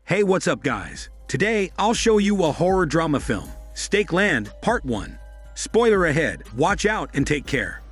Hey, what's up guys? Today, I'll show you a horror drama film, Stake Land, Part 1. Spoiler ahead, watch out and take care.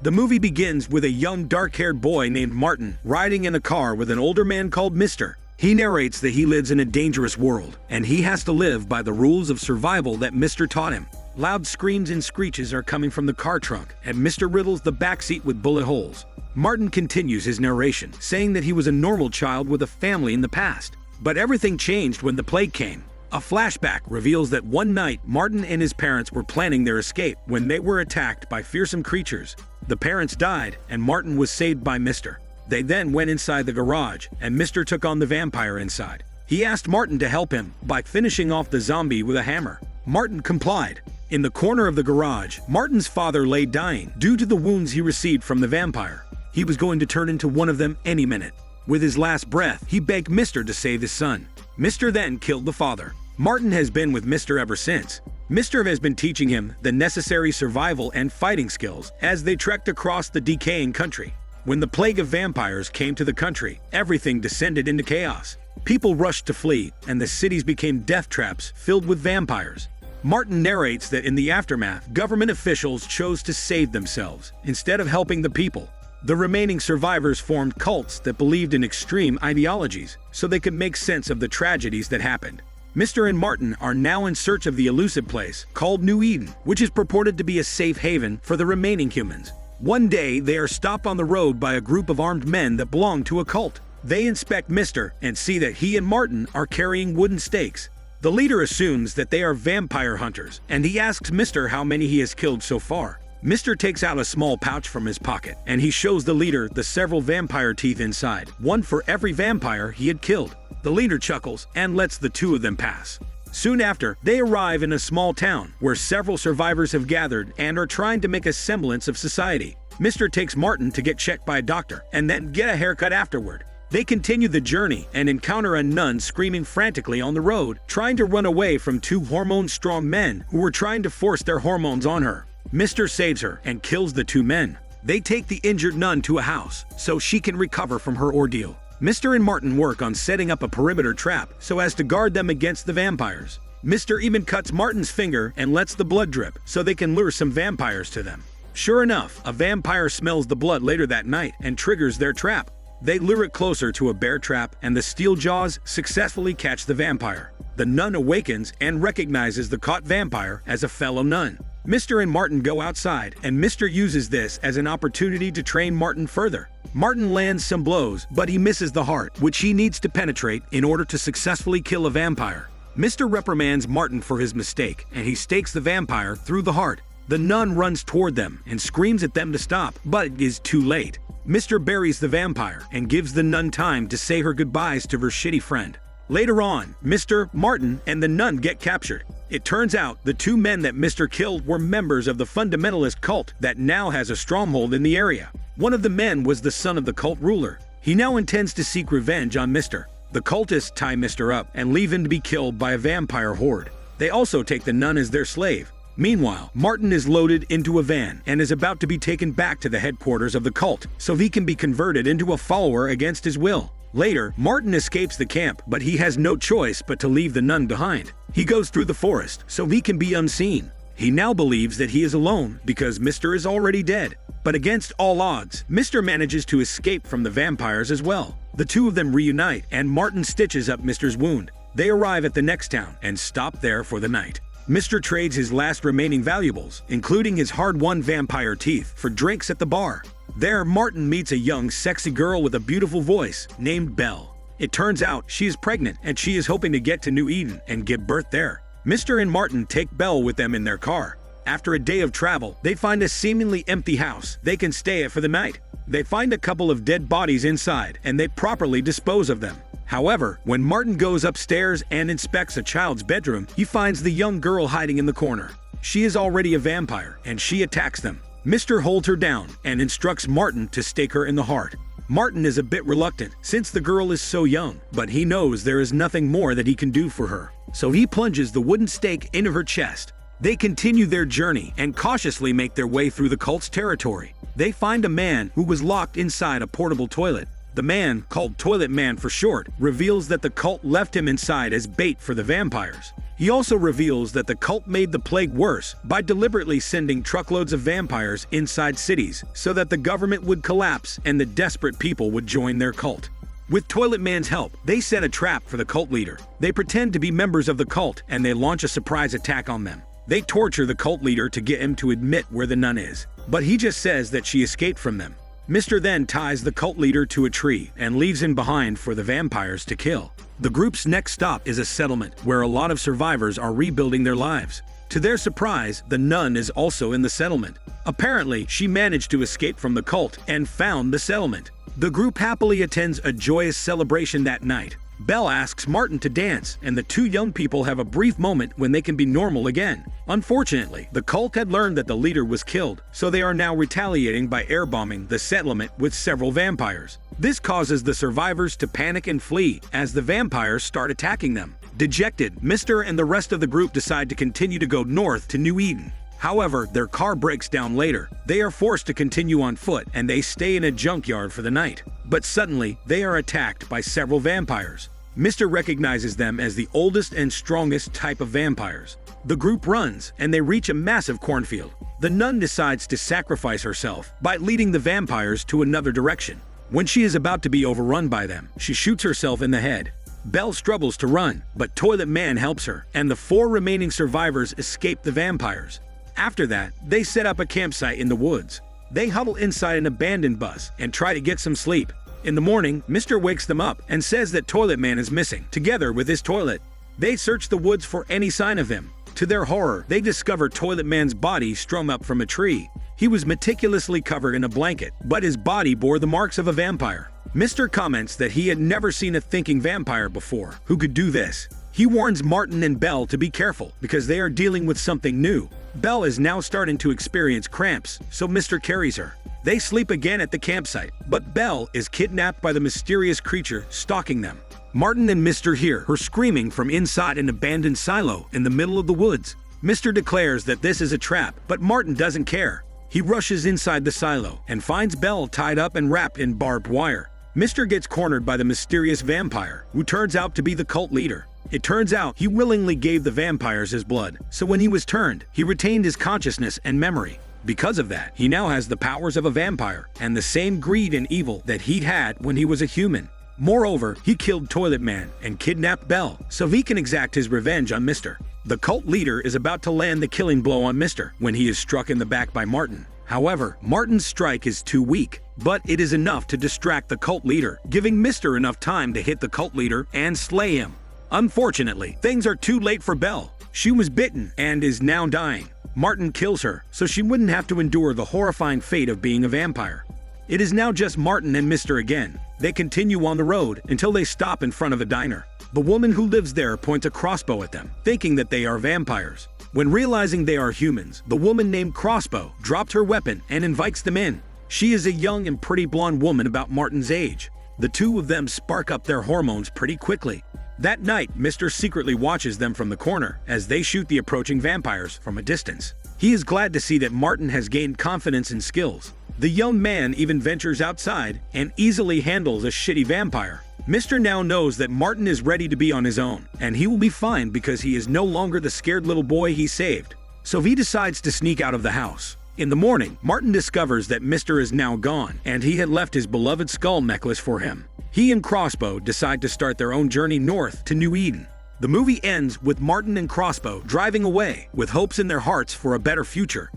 The movie begins with a young dark-haired boy named Martin riding in a car with an older man called Mr. He narrates that he lives in a dangerous world, and he has to live by the rules of survival that Mr. taught him. Loud screams and screeches are coming from the car trunk, and Mr. riddles the backseat with bullet holes. Martin continues his narration, saying that he was a normal child with a family in the past. But everything changed when the plague came. A flashback reveals that one night, Martin and his parents were planning their escape when they were attacked by fearsome creatures. The parents died, and Martin was saved by Mr. They then went inside the garage, and Mr. took on the vampire inside. He asked Martin to help him by finishing off the zombie with a hammer. Martin complied. In the corner of the garage, Martin's father lay dying due to the wounds he received from the vampire. He was going to turn into one of them any minute. With his last breath, he begged Mr. to save his son. Mr. then killed the father. Martin has been with Mr. ever since. Mr. has been teaching him the necessary survival and fighting skills as they trekked across the decaying country. When the plague of vampires came to the country, everything descended into chaos. People rushed to flee, and the cities became death traps filled with vampires. Martin narrates that in the aftermath, government officials chose to save themselves instead of helping the people. The remaining survivors formed cults that believed in extreme ideologies so they could make sense of the tragedies that happened. Mr. and Martin are now in search of the elusive place called New Eden, which is purported to be a safe haven for the remaining humans. One day, they are stopped on the road by a group of armed men that belong to a cult. They inspect Mr. and see that he and Martin are carrying wooden stakes. The leader assumes that they are vampire hunters, and he asks Mr. how many he has killed so far. Mr. takes out a small pouch from his pocket, and he shows the leader the several vampire teeth inside, one for every vampire he had killed. The leader chuckles and lets the two of them pass. Soon after, they arrive in a small town where several survivors have gathered and are trying to make a semblance of society. Mr. takes Martin to get checked by a doctor and then get a haircut afterward. They continue the journey and encounter a nun screaming frantically on the road, trying to run away from two hormone-strong men who were trying to force their hormones on her. Mr. saves her and kills the two men. They take the injured nun to a house so she can recover from her ordeal. Mr. and Martin work on setting up a perimeter trap so as to guard them against the vampires. Mr. even cuts Martin's finger and lets the blood drip so they can lure some vampires to them. Sure enough, a vampire smells the blood later that night and triggers their trap. They lure it closer to a bear trap, and the steel jaws successfully catch the vampire. The nun awakens and recognizes the caught vampire as a fellow nun. Mr. and Martin go outside, and Mr. uses this as an opportunity to train Martin further. Martin lands some blows, but he misses the heart, which he needs to penetrate in order to successfully kill a vampire. Mr. reprimands Martin for his mistake, and he stakes the vampire through the heart. The nun runs toward them and screams at them to stop, but it is too late. Mr. buries the vampire and gives the nun time to say her goodbyes to her shitty friend. Later on, Mr., Martin, and the nun get captured. It turns out the two men that Mr. killed were members of the fundamentalist cult that now has a stronghold in the area. One of the men was the son of the cult ruler. He now intends to seek revenge on Mr. The cultists tie Mr. up and leave him to be killed by a vampire horde. They also take the nun as their slave. Meanwhile, Martin is loaded into a van and is about to be taken back to the headquarters of the cult so he can be converted into a follower against his will. Later, Martin escapes the camp, but he has no choice but to leave the nun behind. He goes through the forest so he can be unseen. He now believes that he is alone because Mr. is already dead. But against all odds, Mr. manages to escape from the vampires as well. The two of them reunite, and Martin stitches up Mr.'s wound. They arrive at the next town and stop there for the night. Mr. trades his last remaining valuables, including his hard-won vampire teeth, for drinks at the bar. There, Martin meets a young, sexy girl with a beautiful voice named Belle. It turns out she is pregnant and she is hoping to get to New Eden and give birth there. Mr. and Martin take Belle with them in their car. After a day of travel, they find a seemingly empty house they can stay at for the night. They find a couple of dead bodies inside and they properly dispose of them. However, when Martin goes upstairs and inspects a child's bedroom, he finds the young girl hiding in the corner. She is already a vampire and she attacks them. Mr. holds her down and instructs Martin to stake her in the heart. Martin is a bit reluctant since the girl is so young, but he knows there is nothing more that he can do for her. So he plunges the wooden stake into her chest. They continue their journey and cautiously make their way through the cult's territory. They find a man who was locked inside a portable toilet. The man, called Toilet Man for short, reveals that the cult left him inside as bait for the vampires. He also reveals that the cult made the plague worse by deliberately sending truckloads of vampires inside cities so that the government would collapse and the desperate people would join their cult. With Toilet Man's help, they set a trap for the cult leader. They pretend to be members of the cult and they launch a surprise attack on them. They torture the cult leader to get him to admit where the nun is, but he just says that she escaped from them. Mr. then ties the cult leader to a tree and leaves him behind for the vampires to kill. The group's next stop is a settlement where a lot of survivors are rebuilding their lives. To their surprise, the nun is also in the settlement. Apparently, she managed to escape from the cult and found the settlement. The group happily attends a joyous celebration that night. Belle asks Martin to dance, and the two young people have a brief moment when they can be normal again. Unfortunately, the cult had learned that the leader was killed, so they are now retaliating by airbombing the settlement with several vampires. This causes the survivors to panic and flee as the vampires start attacking them. Dejected, Mr. and the rest of the group decide to continue to go north to New Eden. However, their car breaks down later. They are forced to continue on foot and they stay in a junkyard for the night. But suddenly, they are attacked by several vampires. Mr. recognizes them as the oldest and strongest type of vampires. The group runs and they reach a massive cornfield. The nun decides to sacrifice herself by leading the vampires to another direction. When she is about to be overrun by them, she shoots herself in the head. Belle struggles to run, but Toilet Man helps her, and the 4 remaining survivors escape the vampires. After that, they set up a campsite in the woods. They huddle inside an abandoned bus and try to get some sleep. In the morning, Mr. wakes them up and says that Toilet Man is missing, together with his toilet. They search the woods for any sign of him. To their horror, they discover Toilet Man's body strung up from a tree. He was meticulously covered in a blanket, but his body bore the marks of a vampire. Mr. comments that he had never seen a thinking vampire before who could do this. He warns Martin and Belle to be careful because they are dealing with something new. Belle is now starting to experience cramps, so Mr. carries her. They sleep again at the campsite, but Belle is kidnapped by the mysterious creature stalking them. Martin and Mr. hear her screaming from inside an abandoned silo in the middle of the woods. Mr. declares that this is a trap, but Martin doesn't care. He rushes inside the silo and finds Belle tied up and wrapped in barbed wire. Mr. gets cornered by the mysterious vampire, who turns out to be the cult leader. It turns out he willingly gave the vampires his blood, so when he was turned, he retained his consciousness and memory. Because of that, he now has the powers of a vampire and the same greed and evil that he'd had when he was a human. Moreover, he killed Toilet Man and kidnapped Belle, so he can exact his revenge on Mr. The cult leader is about to land the killing blow on Mr. when he is struck in the back by Martin. However, Martin's strike is too weak, but it is enough to distract the cult leader, giving Mr. enough time to hit the cult leader and slay him. Unfortunately, things are too late for Belle. She was bitten and is now dying. Martin kills her, so she wouldn't have to endure the horrifying fate of being a vampire. It is now just Martin and Mr. again. They continue on the road until they stop in front of a diner. The woman who lives there points a crossbow at them, thinking that they are vampires. When realizing they are humans, the woman named Crossbow dropped her weapon and invites them in. She is a young and pretty blonde woman about Martin's age. The two of them spark up their hormones pretty quickly. That night, Mr. secretly watches them from the corner as they shoot the approaching vampires from a distance. He is glad to see that Martin has gained confidence and skills. The young man even ventures outside and easily handles a shitty vampire. Mr. now knows that Martin is ready to be on his own, and he will be fine because he is no longer the scared little boy he saved. So he decides to sneak out of the house. In the morning, Martin discovers that Mr. is now gone, and he had left his beloved skull necklace for him. He and Crossbow decide to start their own journey north to New Eden. The movie ends with Martin and Crossbow driving away with hopes in their hearts for a better future.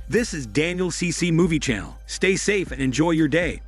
This is Daniel CC Movie Channel. Stay safe and enjoy your day.